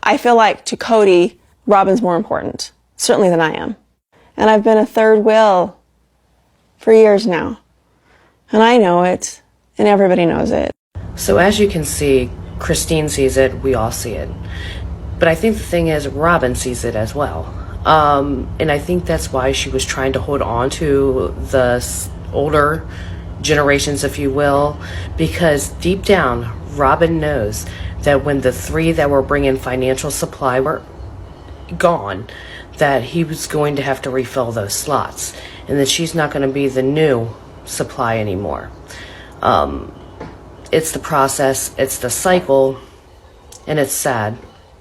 I feel like to Cody, Robyn's more important, certainly than I am. And I've been a third wheel for years now. And I know it, and everybody knows it. So as you can see, Christine sees it, we all see it. But I think the thing is, Robyn sees it as well. And I think that's why she was trying to hold on to the older generations, if you will, because deep down, Robyn knows that when the three that were bringing financial supply were gone, that he was going to have to refill those slots, and that she's not going to be the new supply anymore. It's the process, it's the cycle, and it's sad.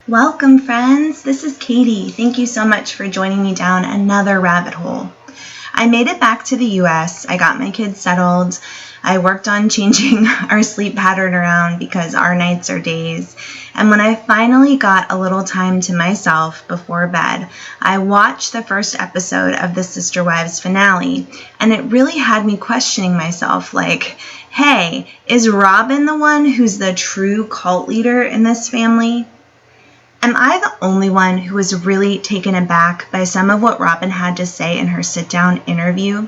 Welcome, friends. This is Katie. Thank you so much for joining me down another rabbit hole. I made it back to the US. I got my kids settled. I worked on changing our sleep pattern around because our nights are days. And when I finally got a little time to myself before bed, I watched the first episode of the Sister Wives finale, and it really had me questioning myself, like, hey, is Robyn the one who's the true cult leader in this family? Am I the only one who was really taken aback by some of what Robyn had to say in her sit-down interview?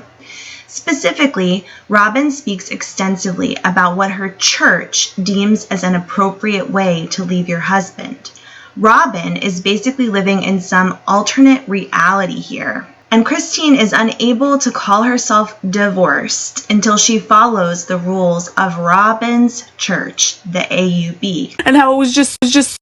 Specifically, Robyn speaks extensively about what her church deems as an appropriate way to leave your husband. Robyn is basically living in some alternate reality here. And Christine is unable to call herself divorced until she follows the rules of Robyn's church, the AUB. And how it was just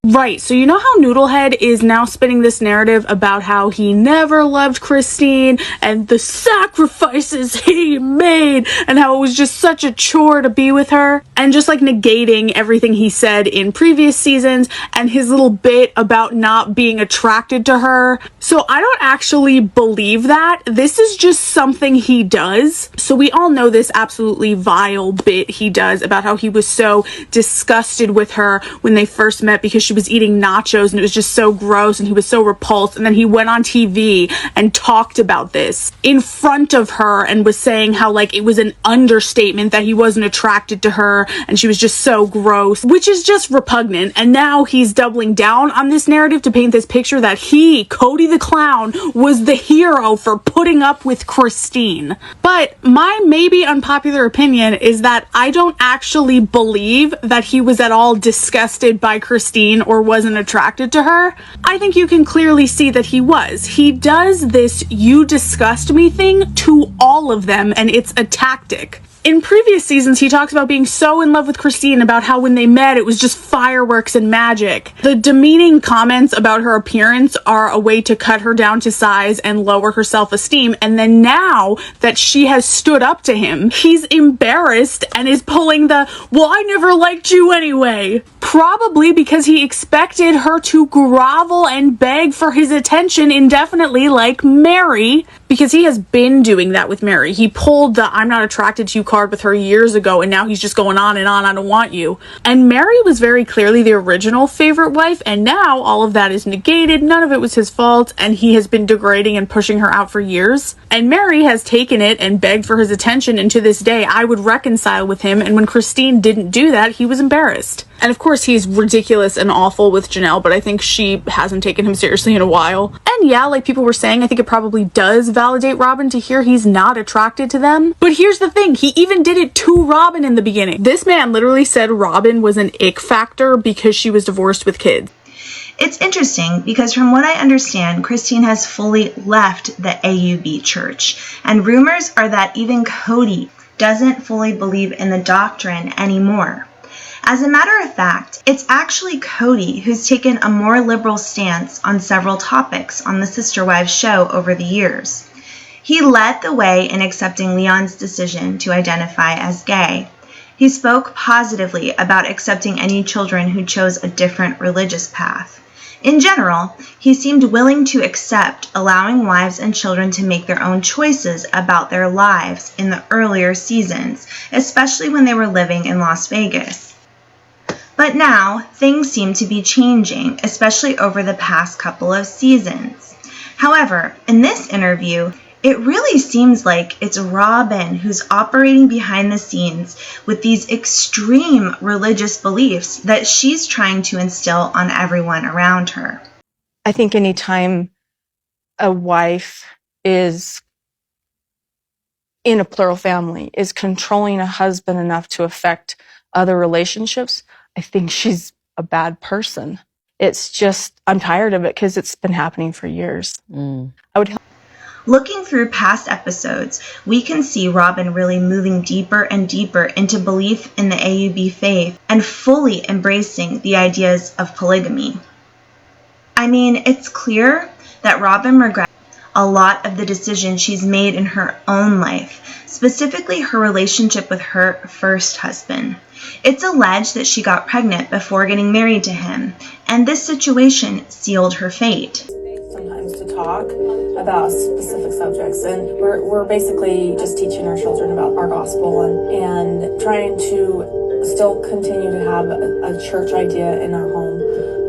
right. So you know how Noodlehead is now spinning this narrative about how he never loved Christine and the sacrifices he made and how it was just such a chore to be with her, and just like negating everything he said in previous seasons and his little bit about not being attracted to her. So I don't actually believe that. This is just something he does. So we all know this absolutely vile bit he does about how he was so disgusted with her when they first met because she was eating nachos and it was just so gross and he was so repulsed, and then he went on TV and talked about this in front of her and was saying how like it was an understatement that he wasn't attracted to her and she was just so gross, which is just repugnant. And now he's doubling down on this narrative to paint this picture that he, Cody the Clown, was the hero for putting up with Christine. But my maybe unpopular opinion is that I don't actually believe that he was at all disgusted by Christine or wasn't attracted to her. I think you can clearly see that he was. He does this "you disgust me" thing to all of them, and it's a tactic. In previous seasons, he talks about being so in love with Christine, about how when they met, it was just fireworks and magic. The demeaning comments about her appearance are a way to cut her down to size and lower her self-esteem. And then now that she has stood up to him, he's embarrassed and is pulling the, well, I never liked you anyway. Probably because he expected her to grovel and beg for his attention indefinitely like Mary, because he has been doing that with Mary. He pulled the I'm not attracted to you card with her years ago, and now he's just going on and on, I don't want you. And Mary was very clearly the original favorite wife, and now all of that is negated. None of it was his fault, and he has been degrading and pushing her out for years. And Mary has taken it and begged for his attention, and to this day, I would reconcile with him, and when Christine didn't do that, he was embarrassed. And of course, he's ridiculous and awful with Janelle, but I think she hasn't taken him seriously in a while. And yeah, like people were saying, I think it probably does validate Robyn to hear he's not attracted to them. But here's the thing, he even did it to Robyn in the beginning. This man literally said Robyn was an ick factor because she was divorced with kids. It's interesting because from what I understand, Christine has fully left the AUB church, and rumors are that even Cody doesn't fully believe in the doctrine anymore. As a matter of fact, it's actually Cody who's taken a more liberal stance on several topics on the Sister Wives show over the years. He led the way in accepting Leon's decision to identify as gay. He spoke positively about accepting any children who chose a different religious path. In general, he seemed willing to accept allowing wives and children to make their own choices about their lives in the earlier seasons, especially when they were living in Las Vegas. But now, things seem to be changing, especially over the past couple of seasons. However, in this interview, It really seems like it's Robyn who's operating behind the scenes with these extreme religious beliefs that she's trying to instill on everyone around her. I think anytime a wife is in a plural family, is controlling a husband enough to affect other relationships, I think she's a bad person. It's just, I'm tired of it because it's been happening for years. Looking through past episodes, we can see Robyn really moving deeper and deeper into belief in the AUB faith and fully embracing the ideas of polygamy. I mean, it's clear that Robyn regrets a lot of the decisions she's made in her own life, specifically her relationship with her first husband. It's alleged that she got pregnant before getting married to him, and this situation sealed her fate. Sometimes to talk about specific subjects, and we're basically just teaching our children about our gospel and trying to still continue to have a church idea in our home,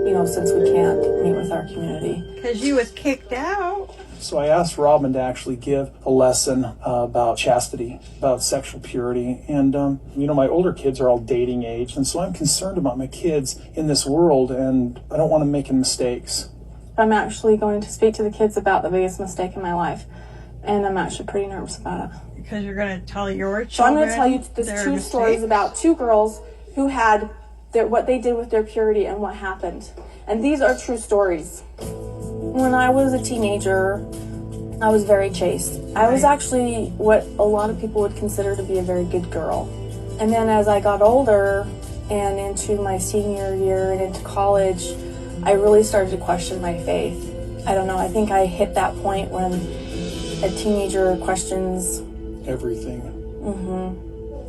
you know, since we can't meet with our community. Because you was kicked out. So I asked Robyn to actually give a lesson about chastity, about sexual purity. And, my older kids are all dating age. And so I'm concerned about my kids in this world, and I don't want them making mistakes. I'm actually going to speak to the kids about the biggest mistake in my life. And I'm actually pretty nervous about it. Because you're going to tell your children. So I'm going to tell you these two stories about two girls who had what they did with their purity and what happened. And these are true stories. When I was a teenager, I was very chaste. I was actually what a lot of people would consider to be a very good girl. And then as I got older and into my senior year and into college, I really started to question my faith. I don't know, I think I hit that point when a teenager questions everything.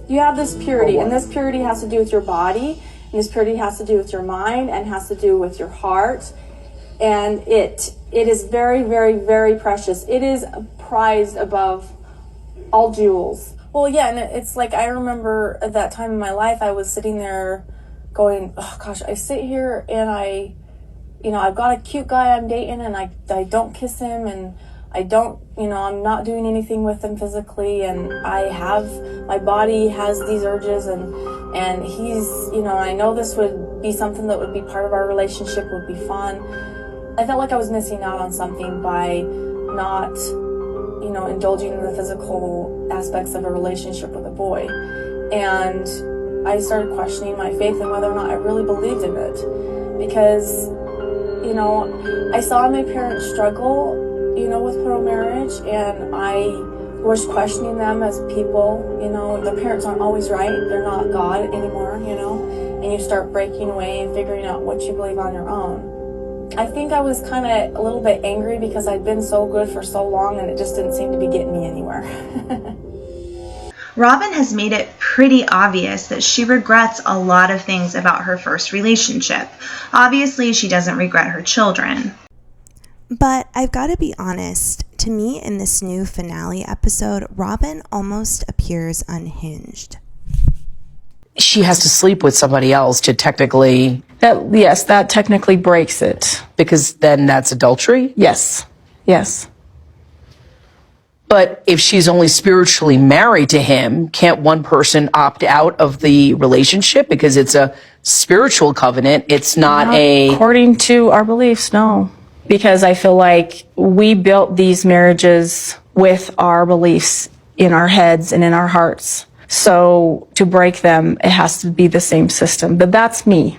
You have this purity, and this purity has to do with your body, and this purity has to do with your mind, and has to do with your heart. And it is very, very, very precious. It is prized above all jewels. Well, yeah, and it's like I remember at that time in my life, I was sitting there going, oh gosh, I sit here and I've got a cute guy I'm dating, and I don't kiss him, and I don't, I'm not doing anything with him physically, and my body has these urges, and he's, I know this would be something that would be part of our relationship, would be fun. I felt like I was missing out on something by not, indulging in the physical aspects of a relationship with a boy. And I started questioning my faith and whether or not I really believed in it. Because, I saw my parents struggle, with plural marriage, and I was questioning them as people. The parents aren't always right. They're not God anymore, and you start breaking away and figuring out what you believe on your own. I think I was kind of a little bit angry because I'd been so good for so long, and it just didn't seem to be getting me anywhere. Robyn has made it pretty obvious that she regrets a lot of things about her first relationship. Obviously, she doesn't regret her children. But I've got to be honest, to me in this new finale episode, Robyn almost appears unhinged. She has to sleep with somebody else to technically... That technically breaks it. Because then that's adultery? Yes. But if she's only spiritually married to him, can't one person opt out of the relationship because it's a spiritual covenant? It's not According to our beliefs, no. Because I feel like we built these marriages with our beliefs in our heads and in our hearts. So to break them, it has to be the same system. But that's me.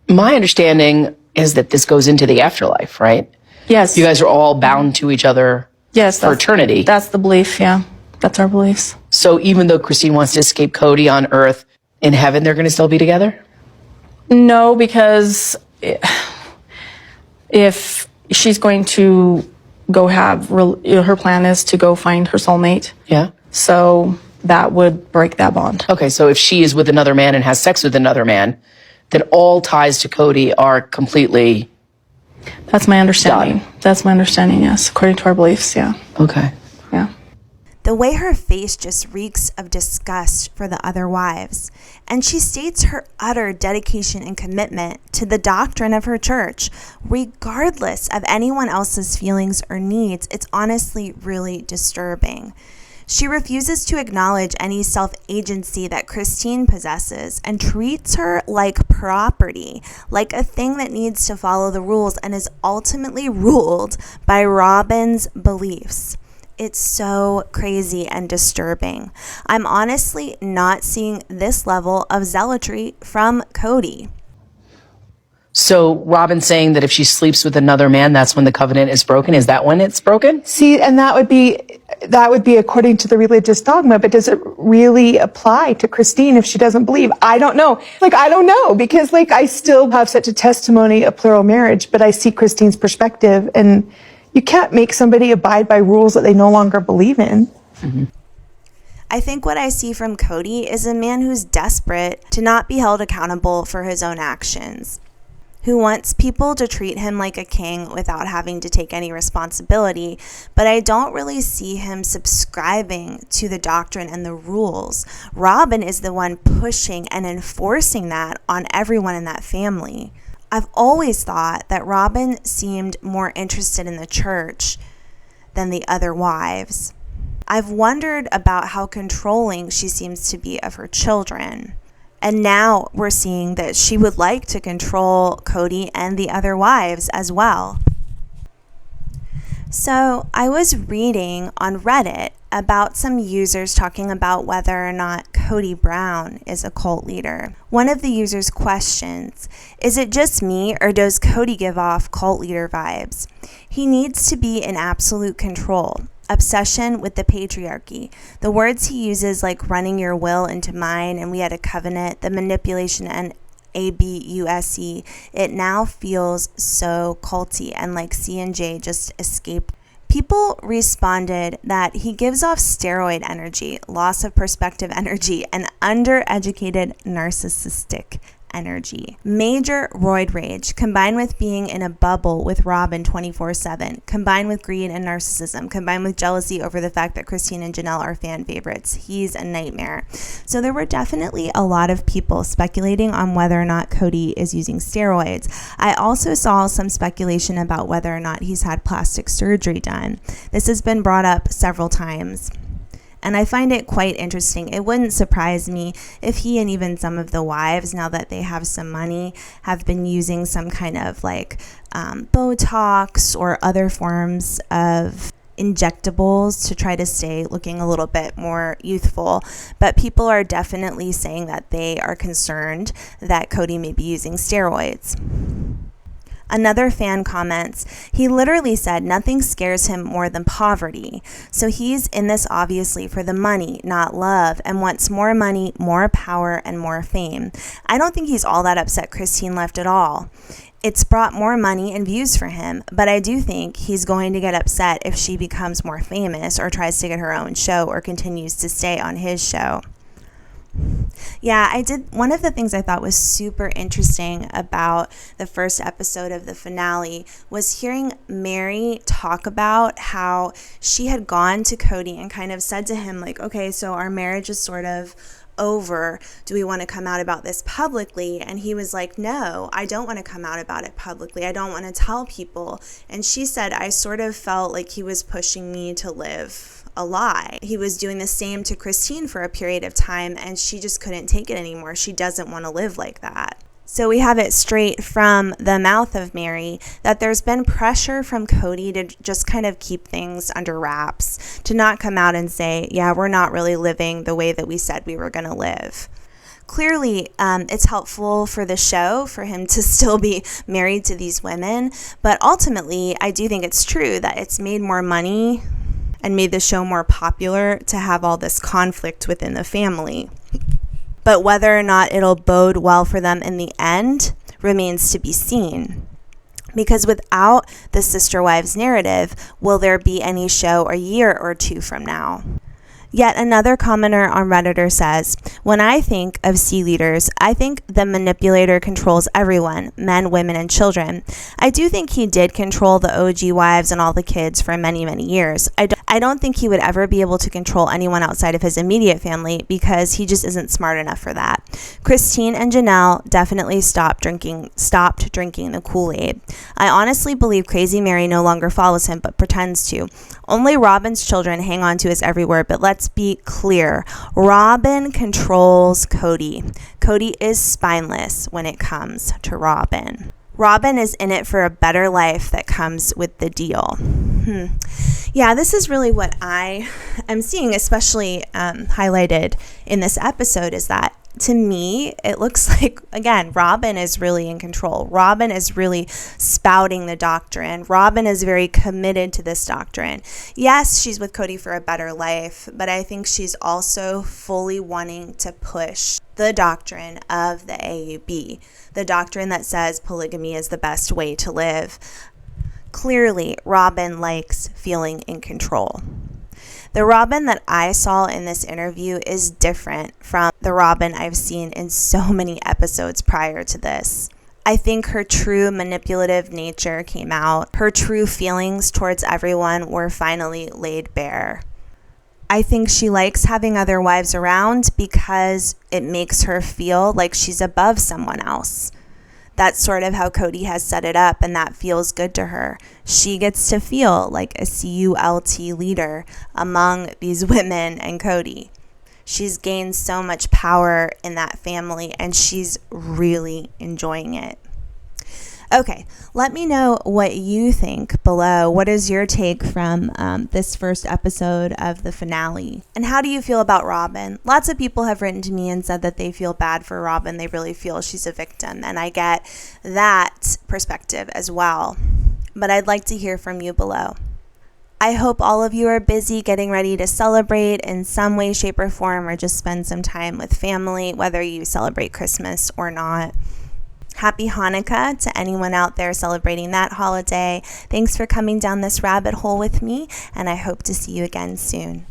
My understanding is that this goes into the afterlife, right? Yes. You guys are all bound to each other for eternity. That's the belief, yeah. That's our beliefs. So even though Christine wants to escape Cody on Earth, in heaven they're going to still be together? No, because if she's going to go her plan is to go find her soulmate. Yeah. So that would break that bond. Okay, so if she is with another man and has sex with another man, then all ties to Cody are completely... That's my understanding. That's my understanding, yes. According to our beliefs, yeah. Okay. Yeah. The way her face just reeks of disgust for the other wives. And she states her utter dedication and commitment to the doctrine of her church, regardless of anyone else's feelings or needs. It's honestly really disturbing. She refuses to acknowledge any self-agency that Christine possesses and treats her like property, like a thing that needs to follow the rules and is ultimately ruled by Robyn's beliefs. It's so crazy and disturbing. I'm honestly not seeing this level of zealotry from Cody. So Robyn saying that if she sleeps with another man, that's when the covenant is broken. Is that when it's broken? See, and that would be according to the religious dogma, but does it really apply to Christine if she doesn't believe? I don't know. I don't know, because I still have such a testimony of plural marriage, but I see Christine's perspective, and you can't make somebody abide by rules that they no longer believe in. Mm-hmm. I think what I see from Cody is a man who's desperate to not be held accountable for his own actions, who wants people to treat him like a king without having to take any responsibility, but I don't really see him subscribing to the doctrine and the rules. Robyn is the one pushing and enforcing that on everyone in that family. I've always thought that Robyn seemed more interested in the church than the other wives. I've wondered about how controlling she seems to be of her children. And now we're seeing that she would like to control Cody and the other wives as well. So I was reading on Reddit about some users talking about whether or not Cody Brown is a cult leader. One of the users questions, is it just me or does Cody give off cult leader vibes? He needs to be in absolute control. Obsession with the patriarchy. The words he uses, like running your will into mine and we had a covenant, the manipulation and abuse, it now feels so culty and like C&J just escaped. People responded that he gives off steroid energy, loss of perspective energy, and undereducated narcissistic energy. Major roid rage combined with being in a bubble with Robyn 24/7, combined with greed and narcissism, combined with jealousy over the fact that Christine and Janelle are fan favorites. He's a nightmare. So there were definitely a lot of people speculating on whether or not Cody is using steroids. I also saw some speculation about whether or not he's had plastic surgery done. This has been brought up several times. And I find it quite interesting. It wouldn't surprise me if he and even some of the wives, now that they have some money, have been using some kind of Botox or other forms of injectables to try to stay looking a little bit more youthful. But people are definitely saying that they are concerned that Cody may be using steroids. Another fan comments, he literally said nothing scares him more than poverty. So he's in this obviously for the money, not love, and wants more money, more power, and more fame. I don't think he's all that upset Christine left at all. It's brought more money and views for him, but I do think he's going to get upset if she becomes more famous or tries to get her own show or continues to stay on his show. Yeah, one of the things I thought was super interesting about the first episode of the finale was hearing Mary talk about how she had gone to Cody and kind of said to him, like, okay, so our marriage is sort of over. Do we want to come out about this publicly? And he was like, no, I don't want to come out about it publicly. I don't want to tell people. And she said, I sort of felt like he was pushing me to live a lie. He was doing the same to Christine for a period of time, and she just couldn't take it anymore. She doesn't want to live like that. So we have it straight from the mouth of Mary that there's been pressure from Cody to just kind of keep things under wraps, to not come out and say, yeah, we're not really living the way that we said we were going to live. Clearly, it's helpful for the show for him to still be married to these women, but ultimately, I do think it's true that it's made more money and made the show more popular to have all this conflict within the family. But whether or not it'll bode well for them in the end remains to be seen. Because without the sister wives narrative, will there be any show a year or two from now? Yet another commenter on Redditor says, when I think of C leaders, I think the manipulator controls everyone, men, women, and children. I do think he did control the OG wives and all the kids for many, many years. I don't think he would ever be able to control anyone outside of his immediate family because he just isn't smart enough for that. Christine and Janelle definitely stopped drinking the Kool-Aid. I honestly believe Crazy Mary no longer follows him but pretends to. Only Robyn's children hang on to his every word, but let's be clear. Robyn controls Cody. Cody is spineless when it comes to Robyn. Robyn is in it for a better life that comes with the deal. Yeah, this is really what I am seeing, especially highlighted in this episode, is that to me, it looks like, again, Robyn is really in control. Robyn is really spouting the doctrine. Robyn is very committed to this doctrine. Yes, she's with Cody for a better life, but I think she's also fully wanting to push the doctrine of the AUB, the doctrine that says polygamy is the best way to live. Clearly, Robyn likes feeling in control. The Robyn that I saw in this interview is different from the Robyn I've seen in so many episodes prior to this. I think her true manipulative nature came out. Her true feelings towards everyone were finally laid bare. I think she likes having other wives around because it makes her feel like she's above someone else. That's sort of how Cody has set it up, and that feels good to her. She gets to feel like a CULT leader among these women and Cody. She's gained so much power in that family, and she's really enjoying it. Okay, let me know what you think below. What is your take from this first episode of the finale? And how do you feel about Robyn? Lots of people have written to me and said that they feel bad for Robyn. They really feel she's a victim. And I get that perspective as well. But I'd like to hear from you below. I hope all of you are busy getting ready to celebrate in some way, shape, or form, or just spend some time with family, whether you celebrate Christmas or not. Happy Hanukkah to anyone out there celebrating that holiday. Thanks for coming down this rabbit hole with me, and I hope to see you again soon.